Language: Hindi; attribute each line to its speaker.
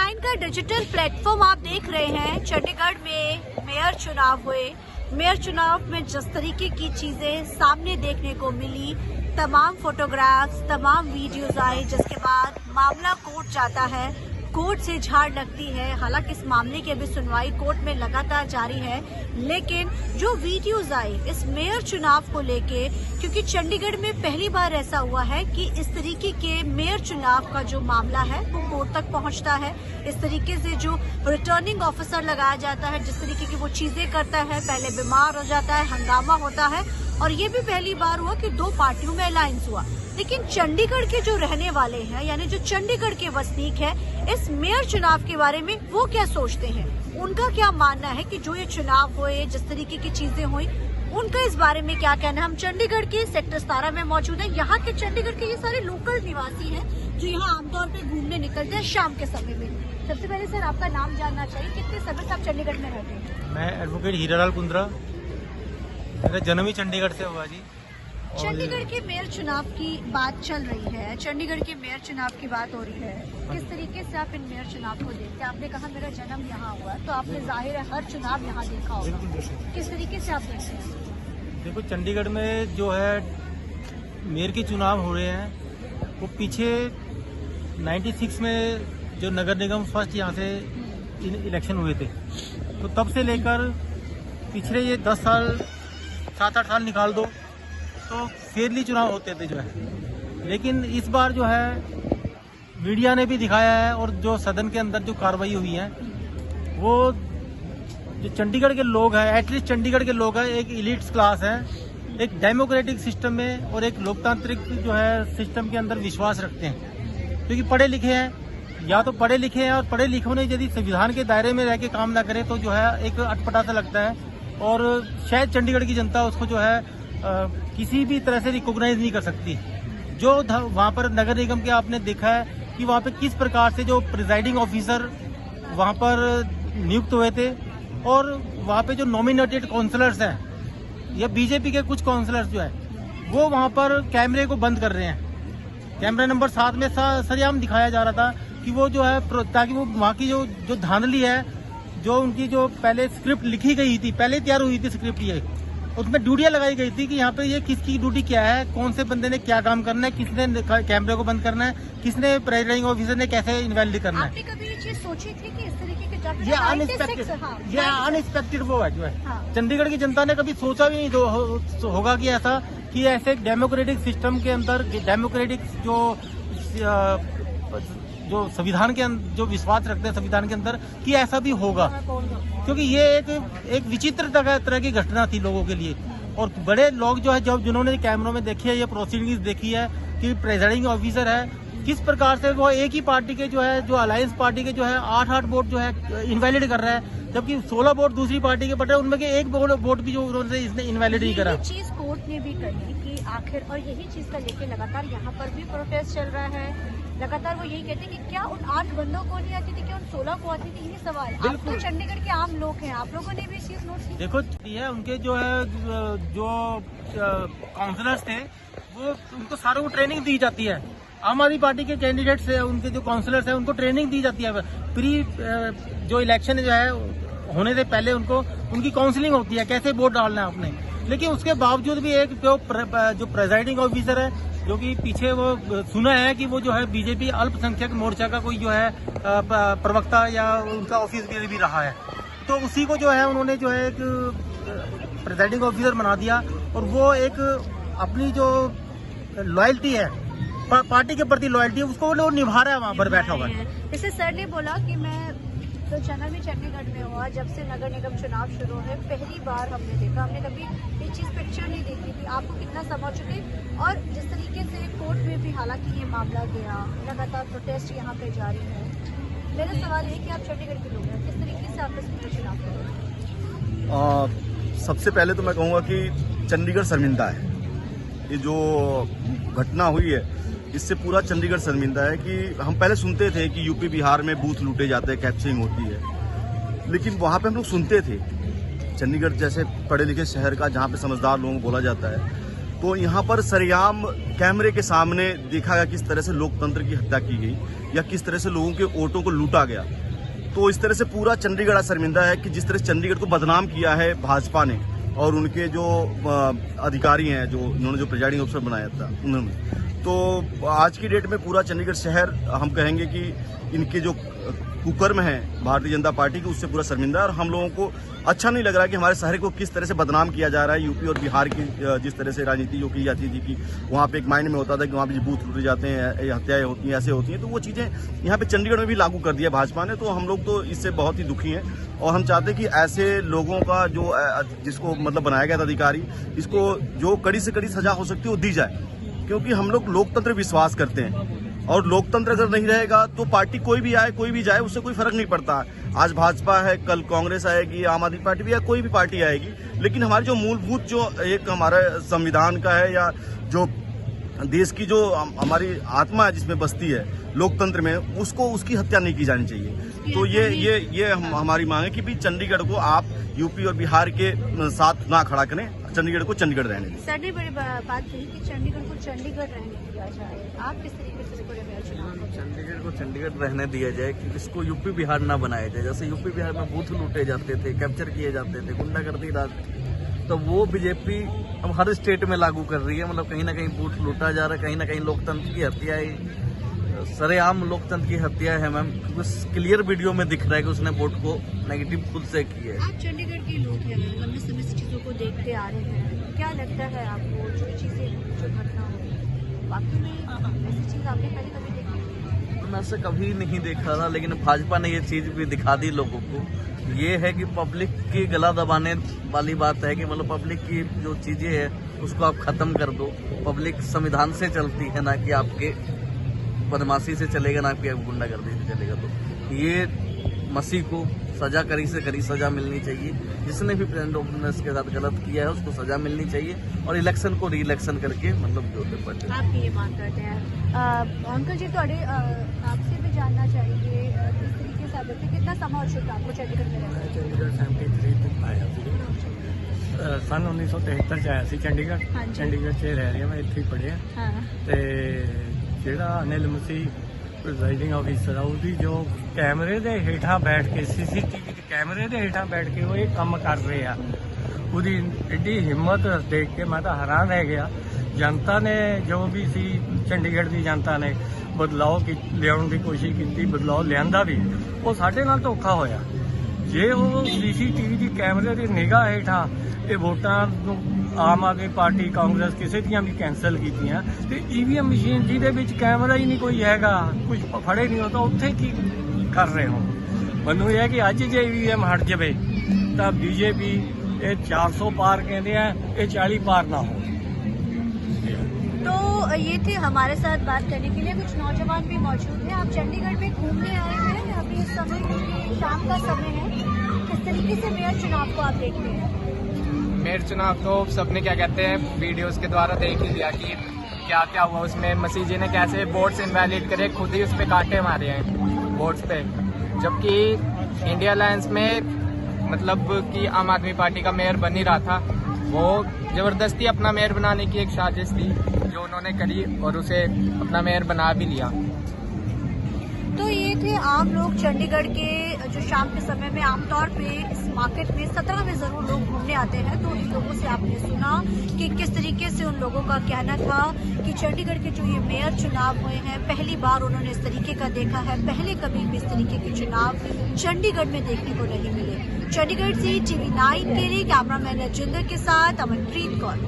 Speaker 1: K9 का डिजिटल प्लेटफॉर्म आप देख रहे हैं। चंडीगढ़ में मेयर चुनाव हुए। मेयर चुनाव में जिस तरीके की चीजें सामने देखने को मिली, तमाम फोटोग्राफ्स, तमाम वीडियोस आए, जिसके बाद मामला कोर्ट जाता है, कोर्ट से झाड़ लगती है। हालांकि इस मामले की अभी सुनवाई कोर्ट में लगातार जारी है, लेकिन जो वीडियोस आए इस मेयर चुनाव को लेके, क्योंकि चंडीगढ़ में पहली बार ऐसा हुआ है कि इस तरीके के मेयर चुनाव का जो मामला है वो कोर्ट तक पहुंचता है। इस तरीके से जो रिटर्निंग ऑफिसर लगाया जाता है, जिस तरीके की वो चीजें करता है, पहले बीमार हो जाता है, हंगामा होता है, और ये भी पहली बार हुआ कि दो पार्टियों में अलायंस हुआ। लेकिन चंडीगढ़ के जो रहने वाले हैं, यानी जो चंडीगढ़ के वसनीक हैं, इस मेयर चुनाव के बारे में वो क्या सोचते हैं, उनका क्या मानना है कि जो ये चुनाव हुए, जिस तरीके की चीजें हुई, उनका इस बारे में क्या कहना है। हम चंडीगढ़ के सेक्टर 17 में मौजूद हैं। यहाँ के चंडीगढ़ के ये सारे लोकल निवासी हैं जो यहाँ आमतौर पे घूमने निकलते हैं शाम के समय में। सबसे पहले सर आपका नाम जानना चाहिए, कितने समय से आप चंडीगढ़ में रहते हैं?
Speaker 2: मैं एडवोकेट हीरालाल कुंद्रा, मेरा जन्म ही चंडीगढ़ से हुआ जी।
Speaker 1: चंडीगढ़ के मेयर चुनाव की बात चल रही है, चंडीगढ़ के मेयर चुनाव की बात हो रही है, किस तरीके से आप इन मेयर चुनाव को देखते हैं? आपने कहा मेरा जन्म यहाँ हुआ, तो आपने जाहिर है हर चुनाव यहाँ देखा होगा, किस तरीके से आप देखते हैं?
Speaker 2: देखो, चंडीगढ़ में जो है मेयर के चुनाव हो रहे हैं, वो पीछे 96 में जो नगर निगम फर्स्ट यहाँ से इलेक्शन हुए थे, तो तब से लेकर पिछले ये 10 साल 7-8 साल निकाल दो तो फेयरली चुनाव होते थे जो है। लेकिन इस बार जो है मीडिया ने भी दिखाया है, और जो सदन के अंदर जो कार्रवाई हुई है, वो जो चंडीगढ़ के लोग हैं, एटलीस्ट चंडीगढ़ के लोग हैं, एक इलीट्स क्लास है, एक डेमोक्रेटिक सिस्टम में और एक लोकतांत्रिक जो है सिस्टम के अंदर विश्वास रखते हैं, क्योंकि पढ़े लिखे हैं, या तो पढ़े लिखे हैं, और पढ़े लिखों ने यदि संविधान के दायरे में रह के काम ना करे तो जो है एक अटपटा सा लगता है, और शायद चंडीगढ़ की जनता उसको जो है किसी भी तरह से रिकॉग्नाइज नहीं कर सकती। जो वहाँ पर नगर निगम के आपने देखा है कि वहाँ पे किस प्रकार से जो प्रिजाइडिंग ऑफिसर वहाँ पर नियुक्त हुए थे, और वहाँ पे जो नॉमिनेटेड काउंसलर्स हैं या बीजेपी के कुछ काउंसलर्स जो है, वो वहाँ पर कैमरे को बंद कर रहे हैं। कैमरा नंबर 7 में सरेआम दिखाया जा रहा था कि वो जो है, ताकि वो वहाँ की जो धांधली है, जो उनकी जो पहले स्क्रिप्ट लिखी गई थी, पहले तैयार हुई थी स्क्रिप्ट, ये उसमें ड्यूटियां लगाई गई थी कि यहाँ पे ये किसकी ड्यूटी क्या है, कौन से बंदे ने क्या काम करना है, किसने कैमरे को बंद करना है, किसने प्रिजाइडिंग ऑफिसर ने कैसे इन्वेलिड करना है।
Speaker 1: आपने कभी ये चीज सोची थी कि इस तरीके के
Speaker 2: ये अनएक्सपेक्टेड वो है जो है।
Speaker 1: हाँ।
Speaker 2: चंडीगढ़ की जनता ने कभी सोचा भी नहीं होगा कि ऐसा, कि ऐसे डेमोक्रेटिक सिस्टम के अंदर, डेमोक्रेटिक जो संविधान के अंदर जो विश्वास रखते हैं संविधान के अंदर, कि ऐसा भी होगा, क्योंकि ये एक विचित्र तरह की घटना थी लोगों के लिए। और बड़े लोग जो है, जब जिन्होंने कैमरों में देखी है, ये प्रोसीडिंग्स देखी है कि प्रेसिडिंग ऑफिसर है, किस प्रकार से वो एक ही पार्टी के जो है, जो अलायंस पार्टी के जो है 8 वोट जो है इनवैलिड कर रहा है, जबकि 16 वोट दूसरी पार्टी के पड़ रहे हैं, उनमें के एक वोट भी जो उन्होंने इसने इनवैलिड नहीं करा।
Speaker 1: चीज कोर्ट ने भी कही कि आखिर, और यही चीज का लेके लगातार यहाँ पर भी प्रोटेस्ट चल रहा है, लगातार वो यही कहते हैं कि क्या उन 8 बंदों को नहीं आती थी, क्या उन 16 को आती थी? यही सवाल। आप तो चंडीगढ़ के आम लोग हैं, आप लोगों ने भी चीज नोट की?
Speaker 2: देखो, ये उनके जो है जो काउंसलर्स थे, वो उनको सारों को ट्रेनिंग दी जाती है। आम आदमी पार्टी के कैंडिडेट्स है, उनके जो काउंसलर्स हैं, उनको ट्रेनिंग दी जाती है। प्री जो इलेक्शन जो है होने से पहले उनकी काउंसलिंग होती है, कैसे वोट डालना है आपने। लेकिन उसके बावजूद भी एक जो प्रेजाइडिंग ऑफिसर है, जो कि पीछे वो सुना है कि वो जो है बीजेपी अल्पसंख्यक मोर्चा का कोई जो है प्रवक्ता या उनका ऑफिस भी रहा है, तो उसी को जो है उन्होंने जो है एक प्रेजाइडिंग ऑफिसर बना दिया, और वो एक अपनी जो लॉयल्टी है, पार्टी के प्रति लॉयल्टी है, उसको वो निभा रहा है वहाँ पर बैठा हुआ है।
Speaker 1: जैसे सर ने बोला कि मैं तो जन्म ही चंडीगढ़ में हुआ, जब से नगर निगम चुनाव शुरू है पहली बार हमने देखा, हमने कभी ये चीज पिक्चर नहीं देखी थी। आपको कितना समझ चुके, और जिस तरीके से कोर्ट में भी हालांकि ये मामला गया, लगातार प्रोटेस्ट यहाँ पे जारी है। मेरा सवाल है कि आप चंडीगढ़ के लोग हैं, किस तरीके से आप इस चुनाव करेंगे?
Speaker 3: सबसे पहले तो मैं कहूँगा कि चंडीगढ़ शर्मिंदा है। ये जो घटना हुई है, इससे पूरा चंडीगढ़ शर्मिंदा है। कि हम पहले सुनते थे कि यूपी बिहार में बूथ लूटे जाते हैं, कैप्चरिंग होती है, लेकिन वहाँ पे हम लोग सुनते थे। चंडीगढ़ जैसे पढ़े लिखे शहर का, जहाँ पे समझदार लोगों को बोला जाता है, तो यहाँ पर सरेआम कैमरे के सामने देखा गया किस तरह से लोकतंत्र की हत्या की गई या किस तरह से लोगों के वोटों को लूटा गया। तो इस तरह से पूरा चंडीगढ़ आज शर्मिंदा है कि जिस तरह से चंडीगढ़ को बदनाम किया है भाजपा ने और उनके जो अधिकारी हैं, जो उन्होंने जो प्रिजाइडिंग अफसर बनाया था उन्होंने। तो आज की डेट में पूरा चंडीगढ़ शहर हम कहेंगे कि इनके जो कुकर्म है भारतीय जनता पार्टी के, उससे पूरा शर्मिंदा है। और हम लोगों को अच्छा नहीं लग रहा है कि हमारे शहर को किस तरह से बदनाम किया जा रहा है। यूपी और बिहार की जिस तरह से राजनीति जो की जाती थी कि वहाँ पे एक माइंड में होता था कि वहाँ पे बूथ लूटे जाते हैं, हत्याएं होती हैं, ऐसे होती हैं, तो वो चीज़ें यहाँ पे चंडीगढ़ में भी लागू कर दिया भाजपा ने। तो हम लोग तो इससे बहुत ही दुखी हैं और हम चाहते हैं कि ऐसे लोगों का जो जिसको मतलब बनाया गया था अधिकारी, इसको जो कड़ी से कड़ी सजा हो सकती है वो दी जाए, क्योंकि हम लोग लोकतंत्र विश्वास करते हैं और लोकतंत्र अगर नहीं रहेगा तो पार्टी कोई भी आए कोई भी जाए उससे कोई फर्क नहीं पड़ता। आज भाजपा है, कल कांग्रेस आएगी, आम आदमी पार्टी भी या कोई भी पार्टी आएगी, लेकिन हमारी जो मूलभूत जो एक हमारा संविधान का है या जो देश की जो हमारी आत्मा है जिसमें बसती है लोकतंत्र में, उसको उसकी हत्या नहीं की जानी चाहिए। तो ये हमारी मांग है कि भी चंडीगढ़ को आप यूपी और बिहार के साथ ना खड़ा करें, चंडीगढ़ को चंडीगढ़ रहने दें।
Speaker 1: सर ने बड़ी बात कही कि चंडीगढ़ को चंडीगढ़ रहने दिया जाए, आप किस तरीके से
Speaker 4: चंडीगढ़ को चंडीगढ़ रहने दिया जाए कि इसको यूपी बिहार ना बनाया जाए। जैसे यूपी बिहार में बूथ लूटे जाते थे, कैप्चर किए जाते थे, गुंडागर्दी राज, तो वो बीजेपी अब हर स्टेट में लागू कर रही है। मतलब कहीं ना कहीं बूथ लूटा जा रहा है, कहीं ना कहीं लोकतंत्र की हत्या है, सरेआम लोकतंत्र की हत्या है मैम। क्लियर वीडियो में दिख रहा है कि उसने वोट को नेगेटिव खुद से की है।
Speaker 1: आप चंडीगढ़ के लोग हैं, लंबे समय से चीजों को देखते आ रहे हैं, क्या लगता है आपको जो चीजें जो घटना हो, वाकई में ऐसी चीज आपने पहले कभी देखी?
Speaker 4: मैं ऐसे कभी नहीं देखा था, लेकिन भाजपा ने ये चीज भी दिखा दी लोगों को। ये है कि पब्लिक की गला दबाने वाली बात है कि मतलब पब्लिक की जो चीजें है उसको आप खत्म कर दो। पब्लिक संविधान से चलती है, ना कि आपके बदमाशी से चलेगा, ना कि गुंडागर्दी से चलेगा। तो ये मसीह को सजा कड़ी से कड़ी सजा मिलनी चाहिए। जिसने भी प्रेसिडेंट ऑफ के साथ गलत किया है उसको सजा मिलनी चाहिए और इलेक्शन को री इलेक्शन करके मतलब जो पड़े।
Speaker 1: आप ये मांग करते हैं अंकल जी, थोड़े आपसे भी जानना चाहिए किस तरीके से आप देखते हैं, कितना समय हो चुका आपको चंडीगढ़ में रहना?
Speaker 5: चंडीगढ़ 73 तक आया ਸੀ ਸਨ 1973 ਚ ਆਇਆ ਸੀ ਚੰਡੀਗੜ੍ਹ। ਚੰਡੀਗੜ੍ਹ 'ਚ ਰਹਿ ਰਿਹਾ, ਮੈਂ ਇੱਥੇ ਹੀ ਪੜ੍ਹਿਆ। ਤੇ ਜਿਹੜਾ ਅਨਿਲ ਮਸੀਹ ਪ੍ਰੀਜ਼ਾਈਡਿੰਗ ਆਫਿਸਰ ਆ, ਉਹਦੀ ਜੋ ਕੈਮਰੇ ਦੇ ਹੇਠਾਂ ਬੈਠ ਕੇ CCTV ਦੇ ਕੈਮਰੇ ਦੇ ਹੇਠਾਂ ਬੈਠ ਕੇ ਉਹ ਇਹ ਕੰਮ ਕਰ ਰਹੇ ਆ, ਉਹਦੀ ਐਡੀ ਹਿੰਮਤ ਦੇਖ ਕੇ ਮੈਂ ਤਾਂ ਹੈਰਾਨ ਰਹਿ ਗਿਆ। ਜਨਤਾ ਨੇ ਜੋ ਵੀ ਸੀ, ਚੰਡੀਗੜ੍ਹ ਦੀ ਜਨਤਾ ਨੇ ਬਦਲਾਅ ਲਿਆਉਣ ਦੀ ਕੋਸ਼ਿਸ਼ ਕੀਤੀ, ਬਦਲਾਅ ਲਿਆਂਦਾ ਵੀ, ਉਹ ਸਾਡੇ ਨਾਲ ਧੋਖਾ ਹੋਇਆ। ਜੇ ਉਹ CCTV ਦੀ ਕੈਮਰੇ ਦੀ ਨਿਗਾਹ ਹੇਠਾਂ ਇਹ ਵੋਟਾਂ ਨੂੰ ਆਮ ਆਦਮੀ ਪਾਰਟੀ, ਕਾਂਗਰਸ ਕਿਸੇ ਦੀਆਂ ਵੀ ਕੈਂਸਲ ਕੀਤੀਆਂ, ਤੇ EVM ਮਸ਼ੀਨ ਜਿਹਦੇ ਵਿੱਚ ਕੈਮਰਾ ਹੀ ਨਹੀਂ ਕੋਈ ਹੈਗਾ, ਕੁਝ ਫੜੇ ਨਹੀਂ ਹੋ, ਤਾਂ ਉੱਥੇ ਕੀ ਕਰ ਰਹੇ ਹੋ? ਮੈਨੂੰ ਇਹ ਹੈ ਕਿ ਅੱਜ ਜੇ EVM ਹਟ ਜਾਵੇ ਤਾਂ BJP ਇਹ 400 ਪਾਰ ਕਹਿੰਦੇ ਆ, ਇਹ 40 ਪਾਰ ਨਾ हो।
Speaker 1: तो ये थे हमारे साथ बात करने के लिए कुछ नौजवान भी मौजूद हैं। आप चंडीगढ़ में घूमने आए हैं अभी इस समय, क्योंकि शाम का समय है, किस तरीके से मेयर चुनाव को आप देखते हैं?
Speaker 6: मेयर चुनाव तो सबने क्या कहते हैं वीडियोस के द्वारा देख ही लिया कि क्या क्या हुआ उसमें। मसीह जी ने कैसे वोट्स इनवैलिड करे, खुद ही उस पर कांटे मारे हैं वोट्स पे, जबकि इंडिया अलायंस में मतलब कि आम आदमी पार्टी का मेयर बन ही रहा था। वो जबरदस्ती अपना मेयर बनाने की एक साजिश थी जो उन्होंने करी और उसे अपना मेयर बना भी लिया।
Speaker 1: तो ये थे आम लोग चंडीगढ़ के, जो शाम के समय में आमतौर पे इस मार्केट में 17 में जरूर लोग घूमने आते हैं। तो इन लोगों से आपने सुना कि किस तरीके से उन लोगों का कहना था कि चंडीगढ़ के जो ये मेयर चुनाव हुए हैं, पहली बार उन्होंने इस तरीके का देखा है, पहले कभी भी इस तरीके के चुनाव चंडीगढ़ में देखने को नहीं मिले। चंडीगढ़ से TV9 के लिए कैमरामैन राजेंद्र के साथ अमनप्रीत कौर।